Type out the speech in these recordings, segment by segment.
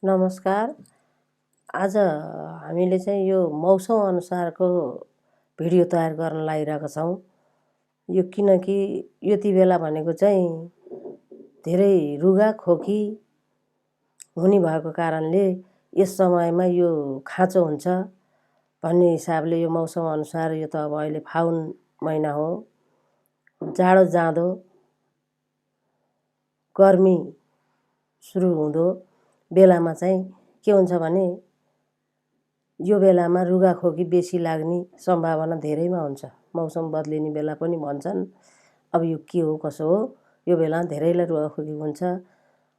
नमस्कार। आज हामीले चाहिँ यो मौसम अनुसारको भिडियो तयार गर्न लागिरहेका छौँ। यो किनकि यति बेला भनेको चाहिँ धेरै रुगा खोकी हुने भएको कारणले यस समयमा यो खाँचो हुन्छ भन्ने हिसाबले यो मौसम अनुसार यो त अब अहिले फागुन महिना हो, जाडो जाँदो, गर्मी सुरु हुँदो बेलामा चाहिँ के हुन्छ भने यो बेलामा रुगाखोकी बेसी लाग्ने सम्भावना धेरैमा हुन्छ। मौसम बदलिने बेला पनि भन्छन्। अब यो के हो कसो हो, यो बेला धेरैलाई रुगाखोकी हुन्छ।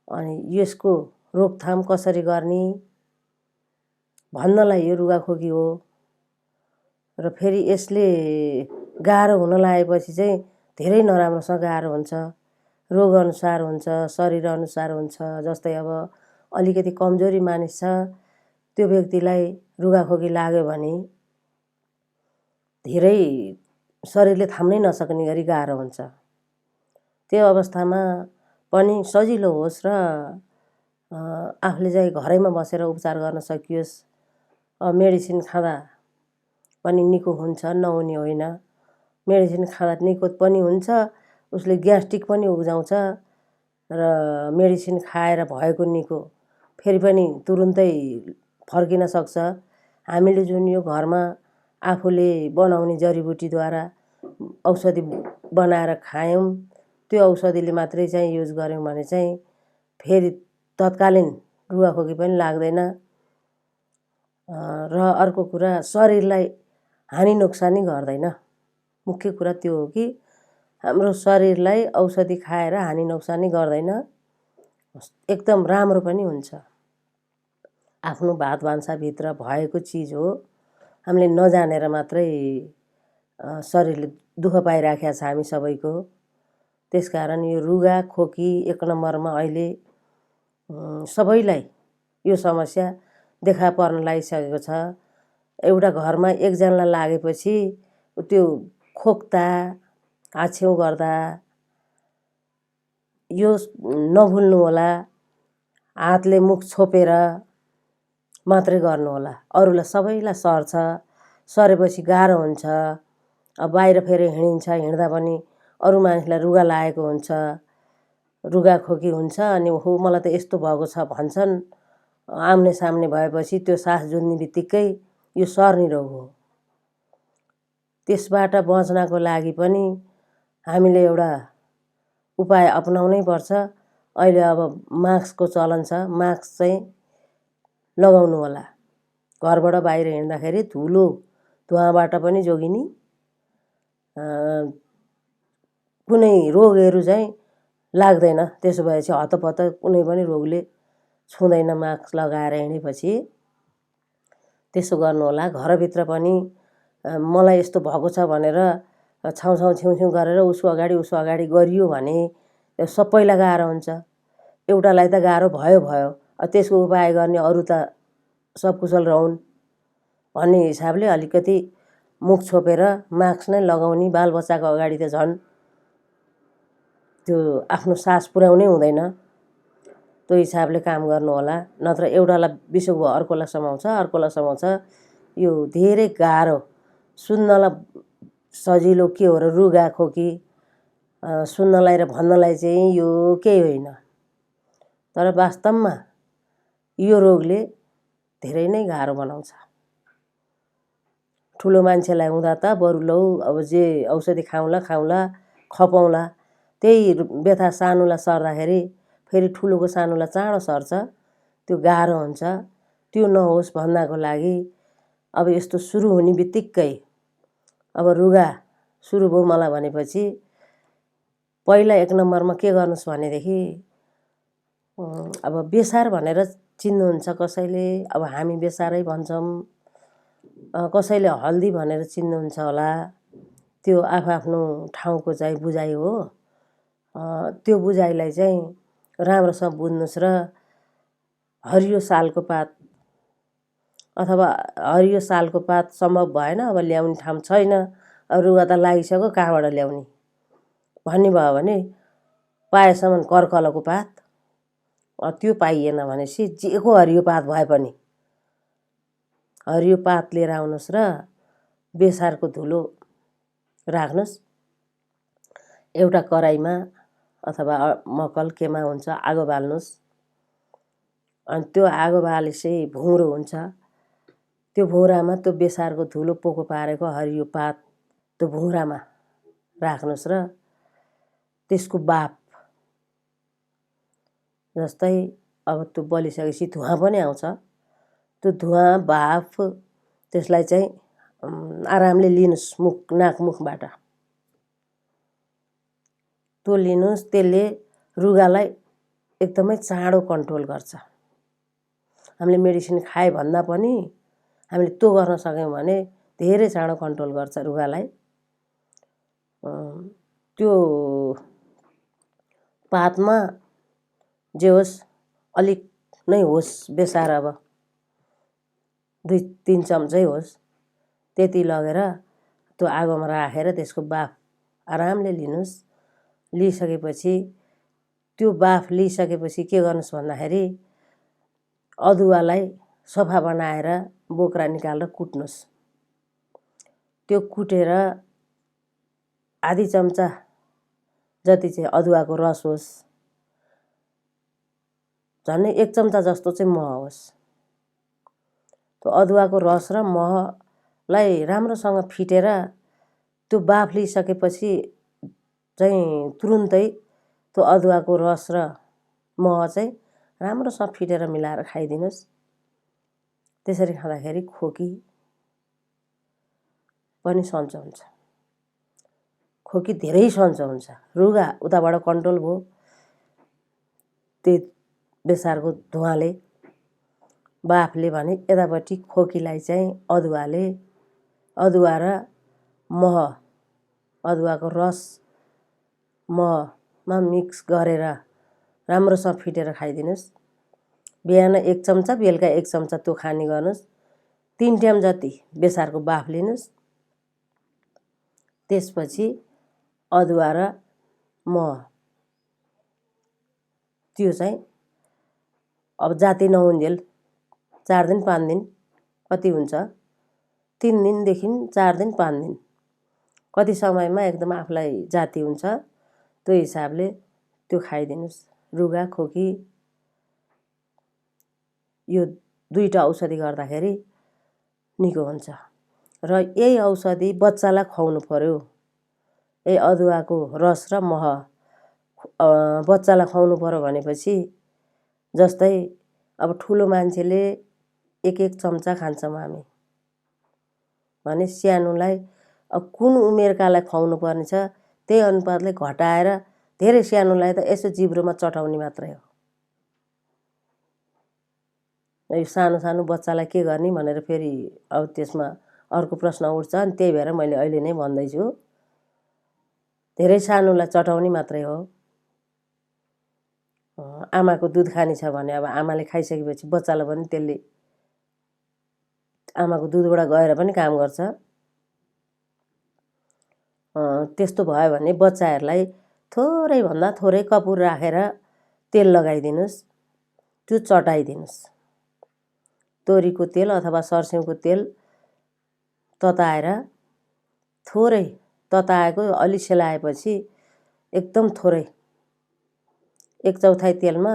अनि यसको रोकथाम कसरी गर्ने भन्नलाई यो रुगाखोकी हो। र फेरि यसले गाह्रो हुन लागेपछि चाहिँ धेरै नराम्रोसँग गाह्रो हुन्छ, रोग अनुसार हुन्छ, शरीर अनुसार हुन्छ। जस्तै अब अलिकति कमजोरी मानिस छ, त्यो व्यक्तिलाई रुगाखोकी लाग्यो भने धेरै शरीरले थाम्नै नसक्ने गरी गाह्रो हुन्छ। त्यो अवस्थामा पनि सजिलो होस् र आफूले चाहिँ घरैमा बसेर उपचार गर्न सकियोस्। मेडिसिन खाँदा पनि निको हुन्छ, नहुने होइन। मेडिसिन खाँदा निको पनि हुन्छ, उसले ग्यास्ट्रिक पनि उब्जाउँछ र मेडिसिन खाएर भएको निको फेरि पनि तुरुन्तै फर्किन सक्छ। हामीले जुन यो घरमा आफूले बनाउने जडीबुटीद्वारा औषधि बनाएर खायौँ, त्यो औषधिले मात्रै चाहिँ युज गऱ्यौँ भने चाहिँ फेरि तत्कालीन रुगाखोकी पनि लाग्दैन। र अर्को कुरा, शरीरलाई हानि नोक्सानी गर्दैन। मुख्य कुरा त्यो हो कि हाम्रो शरीरलाई औषधि खाएर हानि नोक्सानी गर्दैन, एकदम राम्रो पनि हुन्छ। आफ्नो भात भान्साभित्र भएको चिज हो, हामीले नजानेर मात्रै शरीरले दुःख पाइराखेको छ हामी सबैको। त्यसकारण यो रुगा खोकी एक नम्बरमा अहिले सबैलाई यो समस्या देखा पर्न लागिसकेको छ। एउटा घरमा एकजनालाई लागेपछि त्यो खोक्दा, हाछेउ गर्दा यो नभुल्नु होला। हातले मुख छोपेर मात्रै गर्नु होला, अरूलाई सबैलाई सर्छ। सरेपछि गाह्रो हुन्छ। अब बाहिर फेरि हिँडिन्छ, हिँड्दा पनि अरू मानिसलाई रुगा लागेको हुन्छ, रुगाखोकी हुन्छ। अनि हो मलाई त यस्तो भएको छ भन्छन्। आम्ने सामने भएपछि त्यो सास जुन्ने बित्तिकै यो सर्ने रोग हो। त्यसबाट बच्नको लागि पनि हामीले एउटा उपाय अपनाउनै पर्छ। अहिले अब मास्कको चलन छ, मास्क चाहिँ लगाउनु होला। घरबाट बाहिर हिँड्दाखेरि धुलो धुवाँबाट पनि जोगिने, कुनै रोगहरू चाहिँ लाग्दैन। त्यसो भएपछि हतपत कुनै पनि रोगले छुँदैन मास्क लगाएर हिँडेपछि। त्यसो गर्नु होला। घरभित्र पनि मलाई यस्तो भएको छ भनेर छाउछाउ छिउछिउ गरेर उसको अगाडि गरियो भने सबैलाई गाह्रो हुन्छ। एउटालाई त गाह्रो भयो, त्यसको उपाय गर्ने अरू त सबकुशल रहन् भन्ने हिसाबले अलिकति मुख छोपेर मास्क नै लगाउने। बालबच्चाको अगाडि त झन् त्यो आफ्नो सास पुर्याउनै हुँदैन। त्यो हिसाबले काम गर्नु होला। नत्र एउटालाई बिसो भयो अर्कोलाई समाउँछ। यो धेरै गाह्रो, सुन्नलाई सजिलो के हो र रुगाखोकी, सुन्नलाई र भन्नलाई चाहिँ यो केही होइन। तर वास्तवमा यो रोगले धेरै नै गाह्रो बनाउँछ। ठुलो मान्छेलाई हुँदा त बरु लौ अब जे औषधि खाउँला खपाउँला, त्यही व्यथा सानोलाई सर्दाखेरि फेरि ठुलोको सानोलाई चाँडो सर्छ। त्यो गाह्रो हुन्छ। त्यो नहोस् भन्नको लागि अब यस्तो सुरु हुने बित्तिकै अब रुगा सुरु भयो मलाई भनेपछि पहिला एक नम्बरमा के गर्नुहोस् भनेदेखि अब बेसार भनेर चिन्नुहुन्छ कसैले, अब हामी बेसारै भन्छौँ, कसैले हल्दी भनेर चिन्नुहुन्छ होला। त्यो आफ्नो ठाउँको चाहिँ बुझाइ हो। त्यो बुझाइलाई चाहिँ राम्रोसँग बुझ्नुहोस् र हरियो सालको पात अथवा हरियो सालको पात सम्भव भएन, अब ल्याउने ठाउँ छैन, अब रुगा त लागिसक्यो कहाँबाट ल्याउने भन्ने भयो भने पाएसम्म करकलको पात, त्यो पाइएन भनेपछि जेको हरियो पात भए पनि हरियो पात लिएर आउनुहोस् र बेसारको धुलो राख्नुहोस्। एउटा कराईमा अथवा मकल केमा हुन्छ आगो बाल्नुहोस्। अनि त्यो आगो बालेपछि भुँरो हुन्छ। त्यो भुँरामा त्यो बेसारको धुलो पोको पारेको हरियो पात त्यो भुँरामा राख्नुहोस् र त्यसको बाफ जस्तै अब त्यो बलिसकेपछि धुवा पनि आउँछ। त्यो धुवा बाफ त्यसलाई चाहिँ आरामले लिनुहोस् नाकमुखबाट। त्यो लिनुहोस्। त्यसले रुगालाई एकदमै चाँडो कन्ट्रोल गर्छ। हामीले मेडिसिन खाए भन्दा पनि हामीले त्यो गर्न सक्यौँ भने धेरै चाँडो कन्ट्रोल गर्छ रुगालाई। त्यो पातमा जे होस् अलिक नै होस् बेसार, अब 2-3 चम्चै होस्, त्यति लगेर त्यो आगोमा राखेर त्यसको बाफ आरामले लिनुहोस्। लिइसकेपछि त्यो बाफ लिइसकेपछि के गर्नुहोस् भन्दाखेरि अदुवालाई सफा बनाएर बोक्रा निकालेर कुट्नुहोस्। त्यो कुटेर आधी चम्चा जति चाहिँ अदुवाको रस होस्, झन्डै 1 चम्चा जस्तो चाहिँ मह होस्। त्यो अदुवाको रस र महलाई राम्रोसँग फिटेर त्यो बाफ लिइसकेपछि चाहिँ तुरुन्तै त्यो अदुवाको रस र मह चाहिँ राम्रोसँग फिटेर मिलाएर खाइदिनुहोस्। त्यसरी खाँदाखेरि खोकी पनि सन्चो हुन्छ। खोकी धेरै सन्चो हुन्छ। रुगा उताबाट कन्ट्रोल भयो त्यही बेसारको धुवाले बाफले भने यतापट्टि खोकीलाई चाहिँ अदुवा र मह, अदुवाको रस महमा मिक्स गरेर राम्रोसँग फिटेर खाइदिनुहोस्। बिहान 1 चम्चा बेलुका 1 चम्चा त्यो खाने गर्नुहोस्। 3 टाइम जति बेसारको बाफ लिनुहोस्। त्यसपछि अदुवा र मह त्यो चाहिँ अब जाति नहुन्जेल 4 दिन 5 दिन कति हुन्छ, 3 दिनदेखि 4 दिन 5 दिन कति समयमा एकदम आफूलाई जाति हुन्छ त्यो हिसाबले त्यो खाइदिनुहोस्। रुगा खोकी यो 2टा औषधि गर्दाखेरि निको हुन्छ। र यही औषधि बच्चालाई खुवाउनु पर्यो। यही अदुवाको रस र मह बच्चालाई खुवाउनु पर्यो भनेपछि जस्तै अब ठुलो मान्छेले 1-1 चम्चा खान्छौँ हामी भने सानोलाई अब कुन उमेरकालाई खुवाउनु पर्ने छ त्यही अनुपातले घटाएर धेरै सानोलाई त यसो जिब्रोमा चटाउने मात्रै हो। यो सानो सानो बच्चालाई के गर्ने भनेर फेरि अब त्यसमा अर्को प्रश्न उठ्छ। अनि त्यही भएर मैले अहिले नै भन्दैछु धेरै सानोलाई चटाउने मात्रै हो। आमाको दुध खाने छ भने अब आमाले खाइसकेपछि बच्चालाई पनि त्यसले आमाको दुधबाट गएर पनि काम गर्छ। त्यस्तो भयो भने बच्चाहरूलाई थोरैभन्दा थोरै कपुर राखेर तेल लगाइदिनुहोस्। त्यो चटाइदिनुहोस्। तोरीको तेल अथवा सर्स्यौँको तेल तताएर थोरै तताएको अलि सेलाएपछि एकदम थोरै 1/4 तेलमा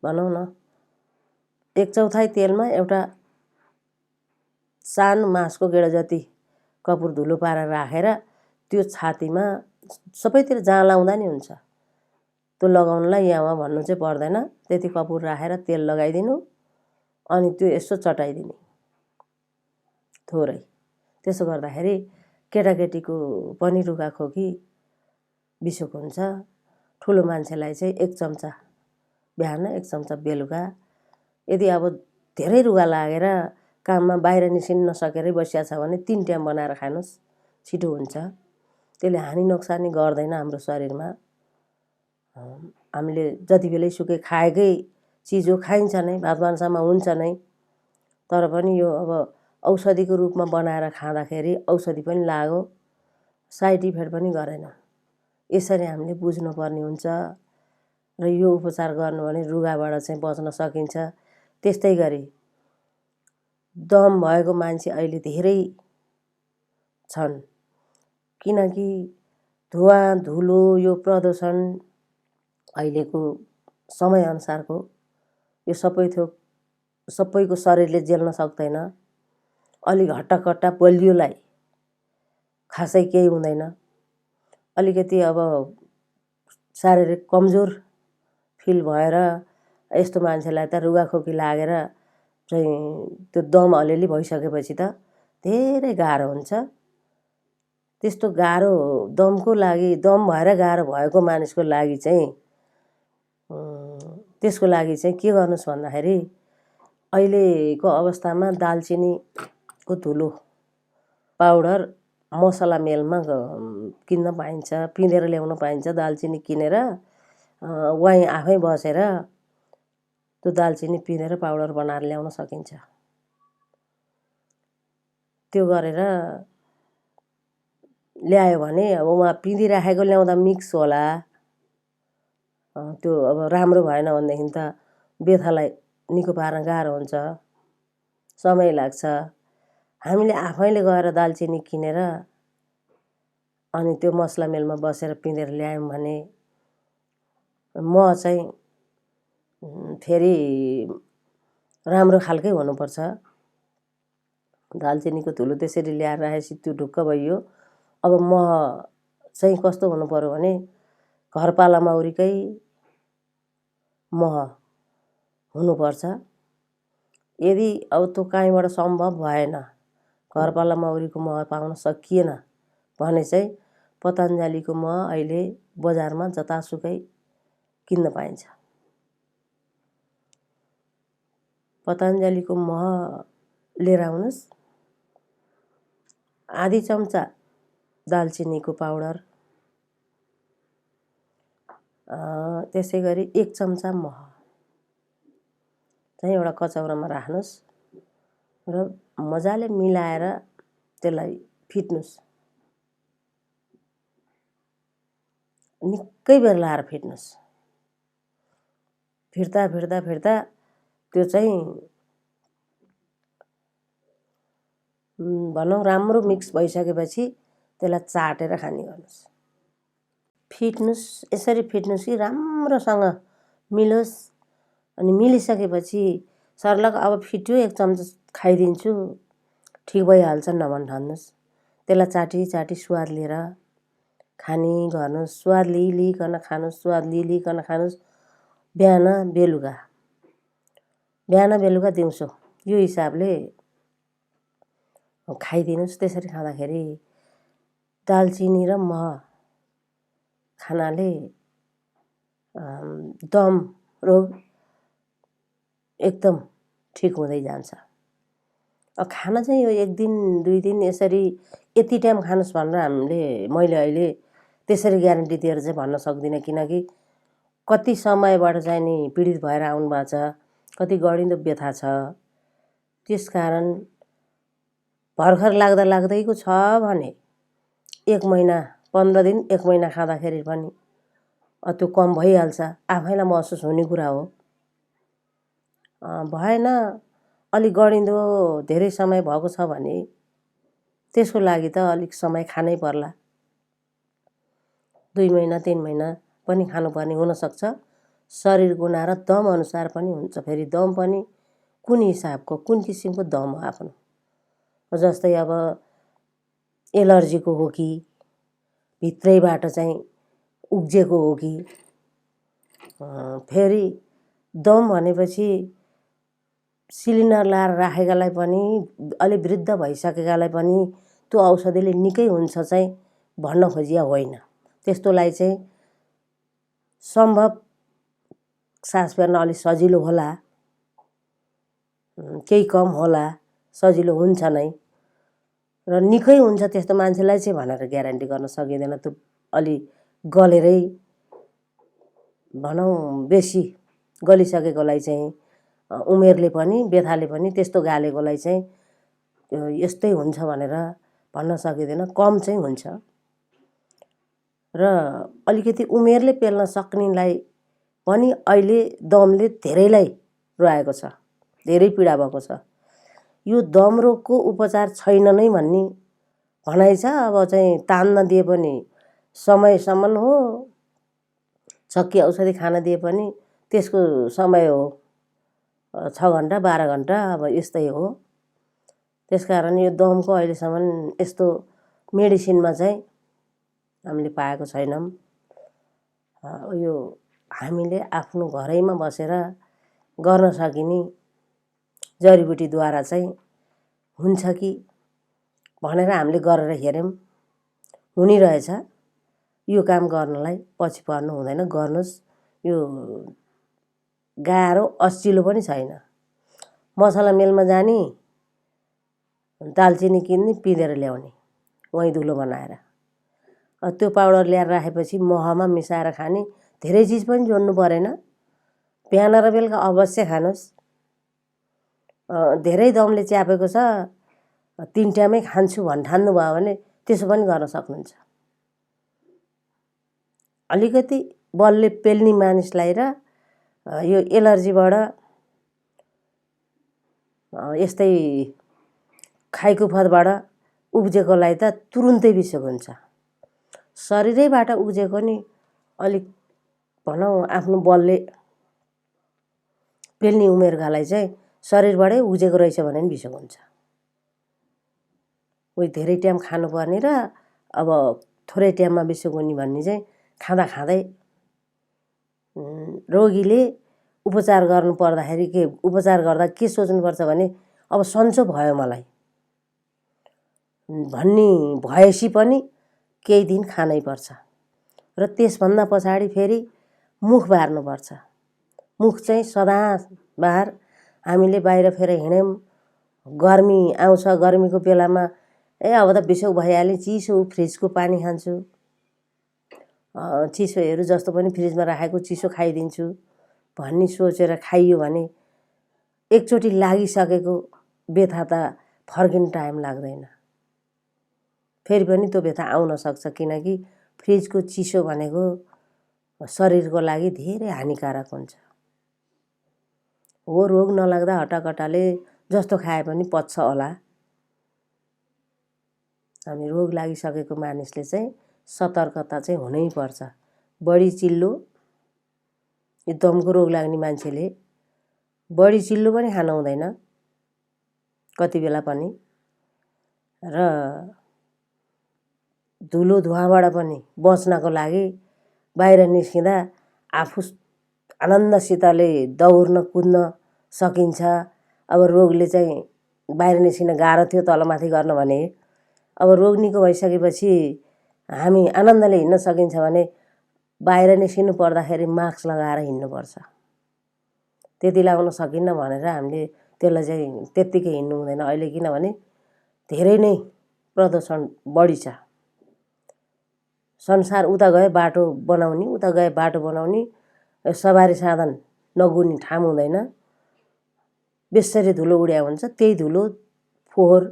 भनौँ न 1/4 तेलमा एउटा सानो मासको गेडा जति कपुर धुलो पारेर राखेर त्यो छातीमा सबैतिर जहाँ लाउँदा नि हुन्छ त्यो लगाउनलाई यहाँ भन्नु चाहिँ पर्दैन। त्यति कपुर राखेर तेल लगाइदिनु अनि त्यो यसो चटाइदिने थोरै। त्यसो गर्दाखेरि केटाकेटीको पनि रुगा खोकी बिसोक हुन्छ। ठुलो मान्छेलाई चाहिँ 1 चम्चा बिहान 1 चम्चा बेलुका। यदि अब धेरै रुगा लागेर काममा बाहिर निस्किन नसकेरै बसिया छ भने 3 टाइम बनाएर खानुहोस्, छिटो हुन्छ। त्यसले हानि नोक्सानी गर्दैन हाम्रो शरीरमा। हामीले जति बेलै सुकै खाएकै चिज हो, खाइन्छ नै, भात भान्सामा हुन्छ नै। तर पनि यो अब औषधिको रूपमा बनाएर खाँदाखेरि औषधि पनि लाग्यो, साइड इफेक्ट पनि गरेन। यसरी हामीले बुझ्नुपर्ने हुन्छ। र यो उपचार गर्नु भने रुगाबाट चाहिँ बच्न सकिन्छ। त्यस्तै गरी दम भएको मान्छे अहिले धेरै छन्, किनकि धुवा धुलो यो प्रदूषण अहिलेको समयअनुसारको यो सबैको शरीरले झेल्न सक्दैन। अलिक हट्टाकट्टा बलियोलाई खासै केही हुँदैन। अलिकति अब शारीरिक कमजोर फिल भएर यस्तो मान्छेलाई त रुगाखोकी लागेर चाहिँ त्यो दम अलिअलि भइसकेपछि त धेरै गाह्रो हुन्छ। त्यस्तो गाह्रो दमको लागि, दम भएर गाह्रो भएको मानिसको लागि चाहिँ त्यसको लागि चाहिँ के गर्नुहोस् भन्दाखेरि अहिलेको अवस्थामा दालचिनीको धुलो पाउडर मसला मेलमा किन्न पाइन्छ, पिँधेर ल्याउन पाइन्छ। दालचिनी किनेर वहीँ आफै बसेर त्यो दालचिनी पिँधेर पाउडर बनाएर ल्याउन सकिन्छ। त्यो गरेर ल्यायो भने अब उहाँ पिँधिराखेको ल्याउँदा मिक्स होला, त्यो अब राम्रो भएन भनेदेखि त बेथालाई निको पार्न गाह्रो हुन्छ, समय लाग्छ। हामीले आफैले गएर दालचिनी किनेर अनि त्यो मसला मेलमा बसेर पिँधेर ल्यायौँ भने मह चाहिँ फेरि राम्रो खालकै हुनुपर्छ। दालचिनीको धुलो त्यसरी ल्याएर राखेपछि त्यो ढुक्क भइयो। अब मह चाहिँ कस्तो हुनु पर्यो भने घरपाला मौरीकै मह हुनुपर्छ। यदि अब त्यो कहीँबाट सम्भव भएन, घरपाला मौरीको मह पाउन सकिएन भने चाहिँ पतञ्जलीको मह अहिले बजारमा जतासुकै किन्न पाइन्छ। पतञ्जलीको मह लिएर आउनुहोस्। आधी चम्चा दालचिनीको पाउडर, त्यसै गरी 1 चम्चा मह चाहिँ एउटा कचौरामा राख्नुहोस् र मजाले मिलाएर त्यसलाई फिट्नुहोस्। निकै बेर लाएर फिट्नुहोस्। फिर्ता फिर्ता फिर्ता त्यो चाहिँ भनौँ राम्रो मिक्स भइसकेपछि त्यसलाई चाटेर खाने गर्नुहोस्। फिट्नुहोस्, यसरी फिट्नुहोस् कि राम्रोसँग मिलोस्। अनि मिलिसकेपछि सर्लक अब फिट्यो 1 चम्चा खाइदिन्छु ठिक भइहाल्छ नभन्नुहोस्। त्यसलाई चाटी चाटी स्वाद लिएर खाने गर्नुहोस्। स्वाद लिइकन खानुहोस्, स्वाद लिइकन खानुहोस्। बिहान बेलुका दिउँसो यो हिसाबले खाइदिनुहोस्। त्यसरी खाँदाखेरि दालचिनी र मह खानाले दम रोग एकदम ठिक हुँदै जान्छ। खाना चाहिँ यो 1 दिन 2 दिन यसरी यति टाइम खानुहोस् भनेर मैले अहिले त्यसरी ग्यारेन्टी दिएर चाहिँ भन्न सक्दिनँ, किनकि कति समयबाट चाहिँ नि पीडित भएर आउनु भएको छ, कति गढिँदो व्यथा छ। त्यसकारण भर्खर लाग्दैको छ भने 1 महिना 15 दिन 1 महिना खाँदाखेरि पनि त्यो कम भइहाल्छ। आफैलाई महसुस हुने कुरा हो। भएन अलिक गढिँदो धेरै समय भएको छ भने त्यसको लागि त अलिक समय खानै पर्ला। 2 महिना 3 महिना पनि खानुपर्ने हुनसक्छ। शरीर गुना र दम अनुसार पनि हुन्छ। फेरि दम पनि कुन हिसाबको, कुन किसिमको दम हो आफ्नो। जस्तै अब एलर्जीको हो कि भित्रैबाट चाहिँ उब्जेको हो कि। फेरि दम भनेपछि सिलिन्डर लाएर राखेकालाई पनि, अलि वृद्ध भइसकेकालाई पनि त्यो औषधिले निकै हुन्छ चाहिँ भन्न खोजिया होइन। त्यस्तोलाई चाहिँ सम्भव सास फेर्न अलि सजिलो होला, केही कम होला, सजिलो हुन्छ नै र निकै हुन्छ त्यस्तो मान्छेलाई चाहिँ भनेर ग्यारेन्टी गर्न सकिँदैन। त्यो अलि गलेरै भनौँ बेसी गलिसकेकोलाई चाहिँ उमेरले पनि व्यथाले पनि त्यस्तो गालेकोलाई चाहिँ यस्तै हुन्छ भनेर भन्न सकिँदैन। कम चाहिँ हुन्छ र अलिकति उमेरले पेल्न सक्नेलाई पनि अहिले दमले धेरैलाई रुवाएको छ, धेरै पीडा भएको छ। यो दम रोगको उपचार छैन नै भन्ने भनाइ छ। अब चाहिँ तान्न दिए पनि समयसम्म हो, छक्की औषधि खान दिए पनि त्यसको समय हो 6 घन्टा 12 घन्टा, अब यस्तै हो। त्यसकारण यो दमको अहिलेसम्म यस्तो मेडिसिनमा चाहिँ हामीले पाएको छैनौँ। यो हामीले आफ्नो घरैमा बसेर गर्न सकिने जडीबुटीद्वारा चाहिँ हुन्छ कि भनेर हामीले गरेर हेऱ्यौँ, हुनिरहेछ। यो काम गर्नलाई पछि पर्नु हुँदैन, गर्नुहोस्। यो गाह्रो अस्चिलो पनि छैन। मसला मेलमा जाने, दालचिनी किन्ने, पिँधेर ल्याउने, वहीँ धुलो बनाएर त्यो पाउडर ल्याएर राखेपछि महमा मिसाएर खाने। धेरै चिज पनि जोड्नु परेन, बिहान र बेलुका अवश्य खानुहोस्। धेरै दमले च्यापेको छ, 3 टाइमै खान्छु भन्ठान्नु भयो भने त्यसो पनि गर्न सक्नुहुन्छ। अलिकति बलले पेल्ने मानिसलाई र यो एलर्जीबाट यस्तै खाइकुफतबाट उब्जेकोलाई त तुरुन्तै बिसोक हुन्छ। शरीरैबाट उब्जेको नि अलिक भनौँ आफ्नो बलले पेल्ने उमेरकालाई चाहिँ शरीरबाटै उब्जेको रहेछ भने पनि बिसोक हुन्छ। उही धेरै टाइम खानुपर्ने र अब थोरै टाइममा बिसोक हुने भन्ने चाहिँ खाँदा खाँदै रोगीले उपचार गर्नु पर्दाखेरि उपचार गर्दा के सोच्नुपर्छ भने अब सन्चो भयो मलाई भन्ने भएपछि पनि केही दिन खानै पर्छ र त्यसभन्दा पछाडि फेरि मुख बार्नुपर्छ। मुख चाहिँ सदाबार हामीले बाहिर फेर हिँड्यौँ, गर्मी आउँछ, गर्मीको बेलामा अब त बिसोक भइहाल्यो, चिसो फ्रिजको पानी खान्छु, चिसोहरू जस्तो पनि फ्रिजमा राखेको चिसो खाइदिन्छु भन्ने सोचेर खाइयो भने एकचोटि लागिसकेको व्यथा त फर्किन टाइम लाग्दैन। फेरि पनि त्यो व्यथा आउन सक्छ, किनकि फ्रिजको चिसो भनेको शरीरको लागि धेरै हानिकारक हुन्छ। हो, रोग नलाग्दा हट्टाकट्टाले जस्तो खाए पनि पच्छ होला। हामी रोग लागिसकेको मानिसले चाहिँ सतर्कता चाहिँ हुनैपर्छ। बढी चिल्लो, यो दमको रोग लाग्ने मान्छेले बढी चिल्लो पनि खान हुँदैन कति बेला पनि, र धुलो धुवाँबाट पनि बच्नको लागि बाहिर निस्किँदा आफू आनन्दसितले दौड्न कुद्न सकिन्छ। अब रोगले चाहिँ बाहिर निस्किन गाह्रो थियो तलमाथि गर्न भने, अब रोग निको भइसकेपछि हामी आनन्दले हिँड्न सकिन्छ भने बाहिर निस्किनु पर्दाखेरि मास्क लगाएर हिँड्नुपर्छ। त्यति लगाउन सकिन्न भनेर हामीले त्यसलाई चाहिँ त्यत्तिकै हिँड्नु हुँदैन अहिले, किनभने धेरै नै प्रदूषण बढी छ। संसार उता गए बाटो बनाउने, उता गए बाटो बनाउने, सवारी साधन नगुड्ने ठाउँ हुँदैन। बेसरी धुलो उड्या हुन्छ, त्यही धुलो फोहोर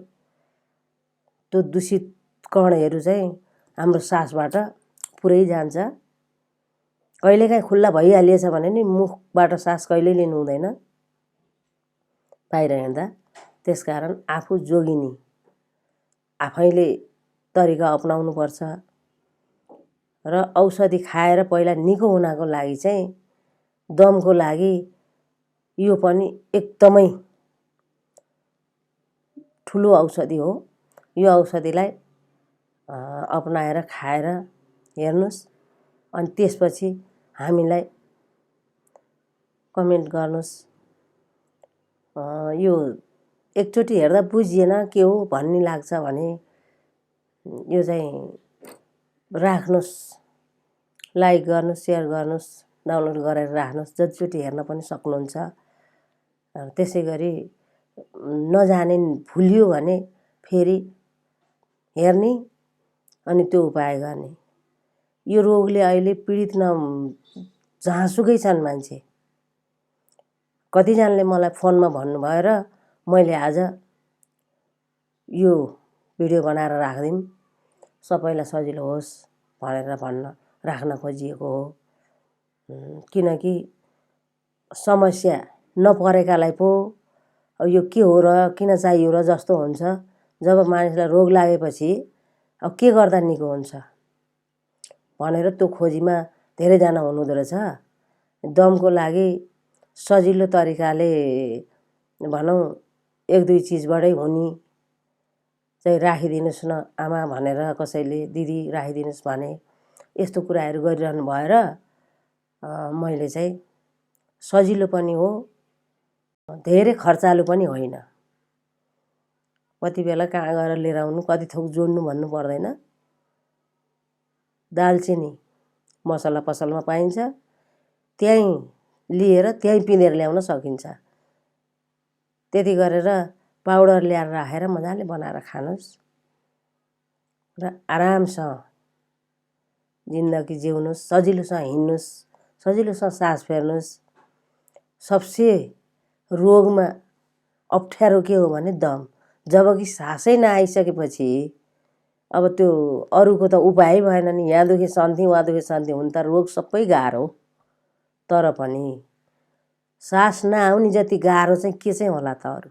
त्यो दूषित कणहरू चाहिँ हाम्रो सासबाट पुरै जान्छ। कहिलेकाहीँ खुल्ला भइहालिएछ भने नि मुखबाट सास कहिल्यै लिनु हुँदैन बाहिर हिँड्दा। त्यसकारण आफू जोगिने आफैले तरिका अपनाउनु पर्छ र औषधि खाएर पहिला निको हुनको लागि चाहिँ दमको लागि यो पनि एकदमै ठुलो औषधि हो। यो औषधिलाई अपनाएर खाएर हेर्नुहोस्, अनि त्यसपछि हामीलाई कमेन्ट गर्नुहोस्। यो एकचोटि हेर्दा बुझिएन के हो भन्ने लाग्छ भने यो चाहिँ राख्नुहोस्, लाइक गर्नुहोस्, सेयर गर्नुहोस्, डाउनलोड गरेर राख्नुहोस्, जतिचोटि हेर्न पनि सक्नुहुन्छ। त्यसै गरी नजाने भुलियो भने फेरि हेर्ने अनि त्यो उपाय गर्ने। यो रोगले अहिले पीडित जहाँसुकै छन् मान्छे, कतिजनाले मलाई फोनमा भन्नुभयो र मैले आज यो भिडियो बनाएर राखिदिउँ सबैलाई सजिलो होस् भनेर राख्न खोजिएको हो। किनकि समस्या नपरेकालाई पो अब यो के हो र किन चाहियो र जस्तो हुन्छ। जब मानिसलाई रोग लागेपछि अब के गर्दा निको हुन्छ भनेर त्यो खोजीमा धेरैजना हुनुहुँदो रहेछ। दमको लागि सजिलो तरिकाले भनौँ 1-2 चिजबाटै हुने चाहिँ राखिदिनुहोस् न आमा भनेर कसैले दिदी राखिदिनुहोस् भने यस्तो कुराहरू गरिरहनु भएर मैले चाहिँ सजिलो पनि हो धेरै खर्चालु पनि होइन। कति बेला कहाँ गएर लिएर आउनु कति थोक जोड्नु भन्नु पर्दैन। दालचिनी मसला पसलमा पाइन्छ, त्यहीँ लिएर त्यहीँ पिँधेर ल्याउन सकिन्छ। त्यति गरेर पाउडर ल्याएर राखेर मजाले बनाएर खानुहोस् र आरामसँग जिन्दगी जिउनुहोस्, सजिलोसँग हिँड्नुहोस्, सजिलोसँग सास फेर्नुहोस्। सबसे रोगमा अप्ठ्यारो के हो भने दम। जबकि सासै नआइसकेपछि अब त्यो अरूको त उपाय भएन नि। यहाँ दुखे सन्थी वहाँ दुखे सन्थी हुन त रोग सबै गाह्रो। तर पनि सास नआउने जति गाह्रो चाहिँ के चाहिँ होला त अरू।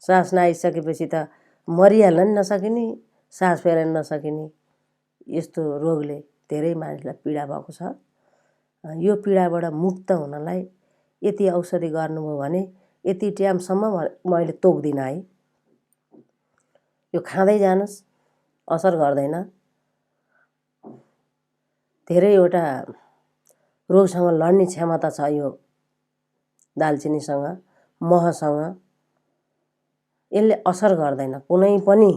सास नआइसकेपछि त मरिहाल्न नि नसकिने, सास फेर्न नसकिने यस्तो रोगले धेरै मानिसलाई पीडा भएको छ। यो पीडाबाट मुक्त हुनलाई यति औषधि गर्नुभयो भने यति टाइमसम्म मैले तोक्दिनँ है। यो खाँदै जानुहोस्, असर गर्दैन। धेरैवटा रोगसँग लड्ने क्षमता छ यो दालचिनीसँग, महसँग। यसले असर गर्दैन, कुनै पनि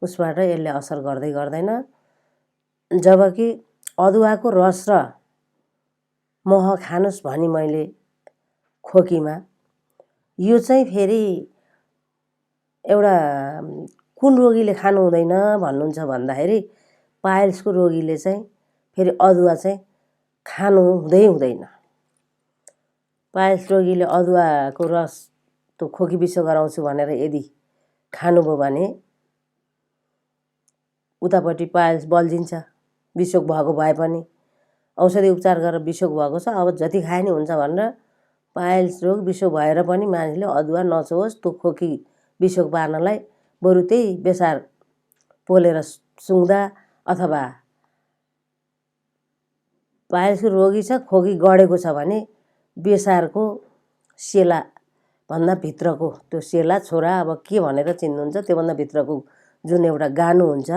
उसबाट यसले असर गर्दैन। जबकि अदुवाको रस र मह खानुहोस् भनी मैले खोकीमा, यो चाहिँ फेरि एउटा कुन रोगीले खानु हुँदैन भन्नुहुन्छ भन्दाखेरि पाइल्सको रोगीले चाहिँ फेरि अदुवा चाहिँ खानु हुँदैन। पाइल्स रोगीले अदुवाको रस त्यो खोकी विषो गराउँछु भनेर यदि खानुभयो भने उतापट्टि पाइल्स बल्झिन्छ। बिसोक भएको भए पनि औषधि उपचार गरेर बिसोक भएको छ, अब जति खाए नि हुन्छ भनेर पाइल्स रोग बिसोक भएर पनि मानिसले अदुवा नचोहोस् त्यो खोकी बिसोक पार्नलाई बरु त्यही बेसार पोलेर सुँघ्दा अथवा पाइल्सको रोगी छ खोकी गढेको छ भने बेसारको सेला भन्दा भित्रको त्यो सेला छोरा अब के भनेर चिन्नुहुन्छ त्योभन्दा भित्रको जुन एउटा गानु हुन्छ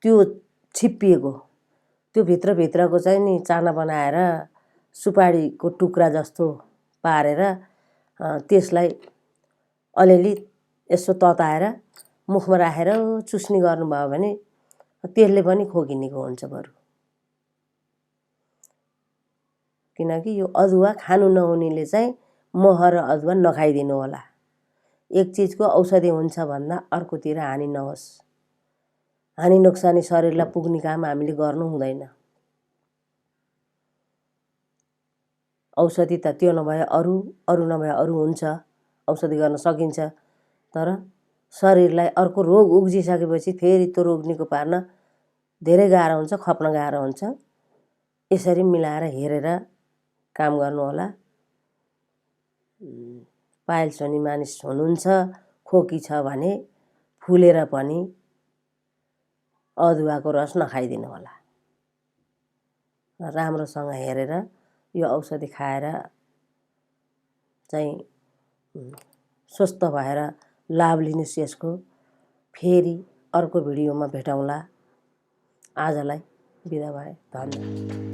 त्यो छिप्पिएको त्यो भित्रको चाहिँ नि चाना बनाएर सुपारीको टुक्रा जस्तो पारेर त्यसलाई अलिअलि यसो तताएर मुखमा राखेर चुस्नी गर्नुभयो भने त्यसले पनि खोकी निको हुन्छ बरु। किनकि यो अदुवा खानु नहुनेले चाहिँ मह र अदुवा नखाइदिनु होला। एक चिजको औषधि हुन्छ भन्दा अर्कोतिर हानि नहोस्। हानि नोक्सानी शरीरलाई पुग्ने काम हामीले गर्नु हुँदैन। औषधि त त्यो नभए अरू नभए अरू हुन्छ, औषधि गर्न सकिन्छ। तर शरीरलाई अर्को रोग उब्जिसकेपछि फेरि त्यो रोग निको पार्न धेरै गाह्रो हुन्छ, खप्न गाह्रो हुन्छ। यसरी मिलाएर हेरेर काम गर्नुहोला। पाइल्स हुने मानिस हुनुहुन्छ, खोकी छ भने फुलेर पनि अदुवाको रस नखाइदिनु होला। राम्रोसँग हेरेर यो औषधि खाएर चाहिँ स्वस्थ भएर लाभ लिनुहोस् यसको। फेरि अर्को भिडियोमा भेटौँला। आजलाई बिदा भए। धन्यवाद।